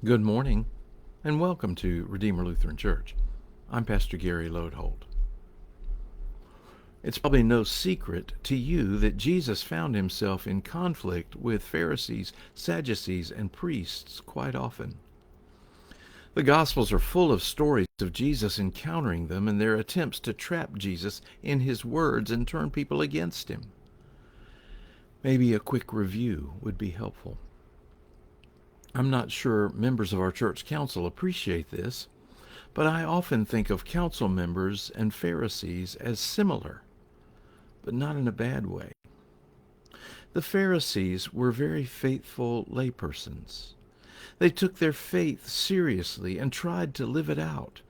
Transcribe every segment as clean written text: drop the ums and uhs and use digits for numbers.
Good morning, and welcome to Redeemer Lutheran Church. I'm Pastor Gary Lodeholt. It's probably no secret to you that Jesus found himself in conflict with Pharisees, Sadducees, and priests quite often. The Gospels are full of stories of Jesus encountering them and their attempts to trap Jesus in his words and turn people against him. Maybe a quick review would be helpful. I'm not sure members of our church council appreciate this, but I often think of council members and Pharisees as similar, but not in a bad way. The Pharisees were very faithful laypersons. They took their faith seriously and tried to live it out,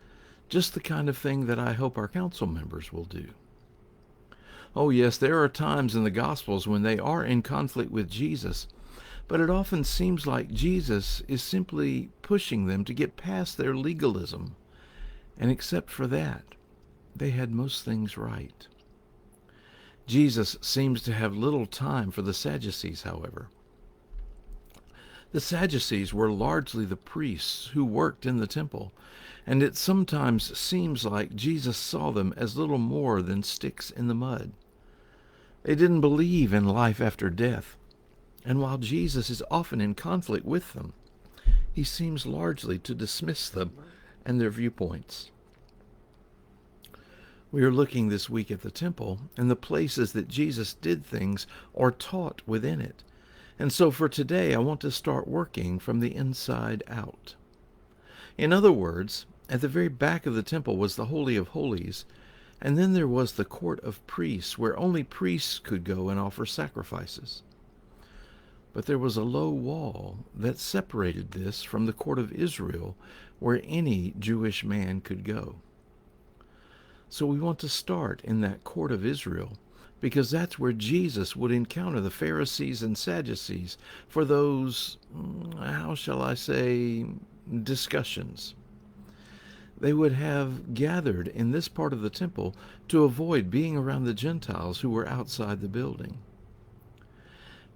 just the kind of thing that I hope our council members will do. Oh yes, there are times in the Gospels when they are in conflict with Jesus, but it often seems like Jesus is simply pushing them to get past their legalism, and except for that, they had most things right. Jesus seems to have little time for the Sadducees, however. The Sadducees were largely the priests who worked in the temple, and it sometimes seems like Jesus saw them as little more than sticks in the mud. They didn't believe in life after death, and while Jesus is often in conflict with them, he seems largely to dismiss them and their viewpoints. We are looking this week at the temple and the places that Jesus did things or taught within it. And so for today, I want to start working from the inside out. In other words, at the very back of the temple was the Holy of Holies, and then there was the court of priests, where only priests could go and offer sacrifices. But there was a low wall that separated this from the court of Israel, where any Jewish man could go. So we want to start in that court of Israel, because that's where Jesus would encounter the Pharisees and Sadducees for those, how shall I say, discussions. They would have gathered in this part of the temple to avoid being around the Gentiles who were outside the building.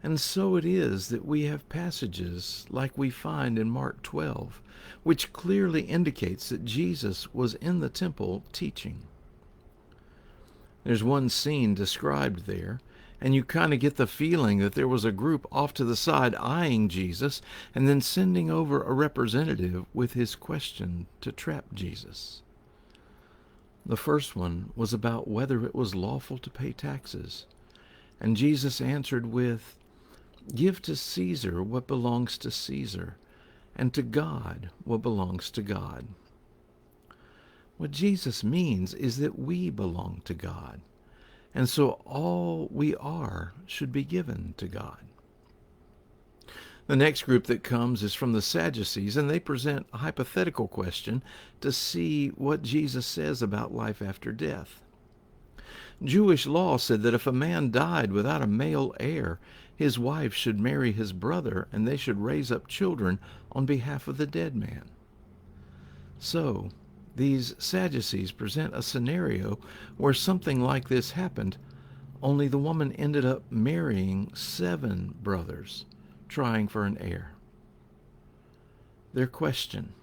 And so it is that we have passages like we find in Mark 12, which clearly indicates that Jesus was in the temple teaching. There's one scene described there, and you kind of get the feeling that there was a group off to the side eyeing Jesus and then sending over a representative with his question to trap Jesus. The first one was about whether it was lawful to pay taxes, and Jesus answered with, "Give to Caesar what belongs to Caesar, and to God what belongs to God." What Jesus means is that we belong to God, and so all we are should be given to God. The next group that comes is from the Sadducees, and they present a hypothetical question to see what Jesus says about life after death. Jewish law said that if a man died without a male heir, his wife should marry his brother, and they should raise up children on behalf of the dead man. So, these Sadducees present a scenario where something like this happened, only the woman ended up marrying 7 brothers, trying for an heir. Their question: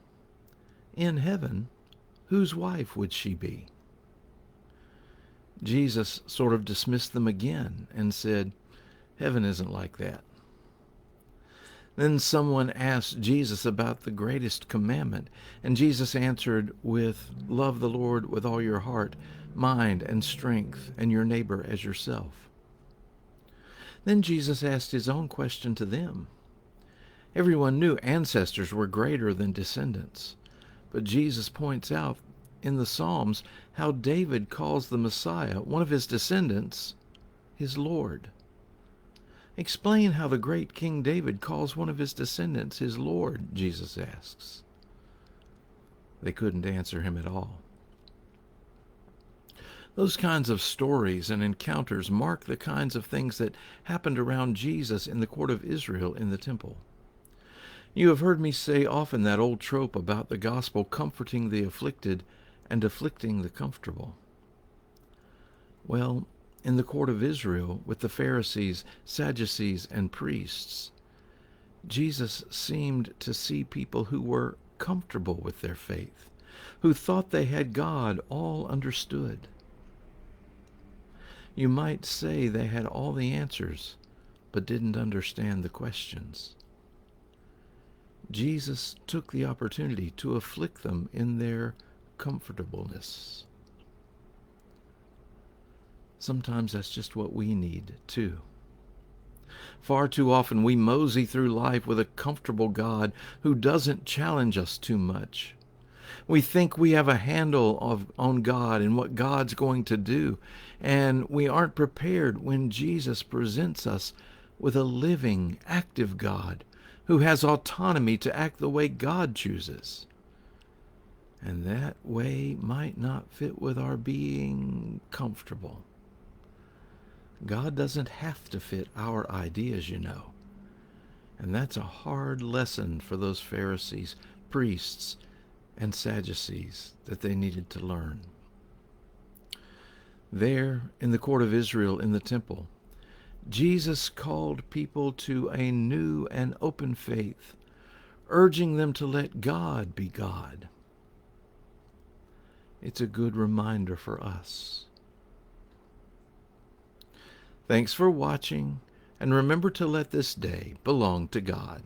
in heaven, whose wife would she be? Jesus sort of dismissed them again and said, "Heaven isn't like that." Then someone asked Jesus about the greatest commandment, and Jesus answered with, "Love the Lord with all your heart, mind, and strength, and your neighbor as yourself." Then Jesus asked his own question to them. Everyone knew ancestors were greater than descendants, but Jesus points out in the Psalms how David calls the Messiah, one of his descendants, his Lord. Explain how the great King David calls one of his descendants his Lord, Jesus asks. They couldn't answer him at all. Those kinds of stories and encounters mark the kinds of things that happened around Jesus in the court of Israel in the temple. You have heard me say often that old trope about the gospel comforting the afflicted and afflicting the comfortable. Well, in the court of Israel, with the Pharisees, Sadducees, and priests, Jesus seemed to see people who were comfortable with their faith, who thought they had God all understood. You might say they had all the answers, but didn't understand the questions. Jesus took the opportunity to afflict them in their comfortableness. Sometimes that's just what we need, too. Far too often we mosey through life with a comfortable God who doesn't challenge us too much. We think we have a handle on God and what God's going to do, and we aren't prepared when Jesus presents us with a living, active God who has autonomy to act the way God chooses. And that way might not fit with our being comfortable. God doesn't have to fit our ideas, you know. And that's a hard lesson for those Pharisees, priests, and Sadducees that they needed to learn. There, in the court of Israel in the temple, Jesus called people to a new and open faith, urging them to let God be God. It's a good reminder for us. Thanks for watching, and remember to let this day belong to God.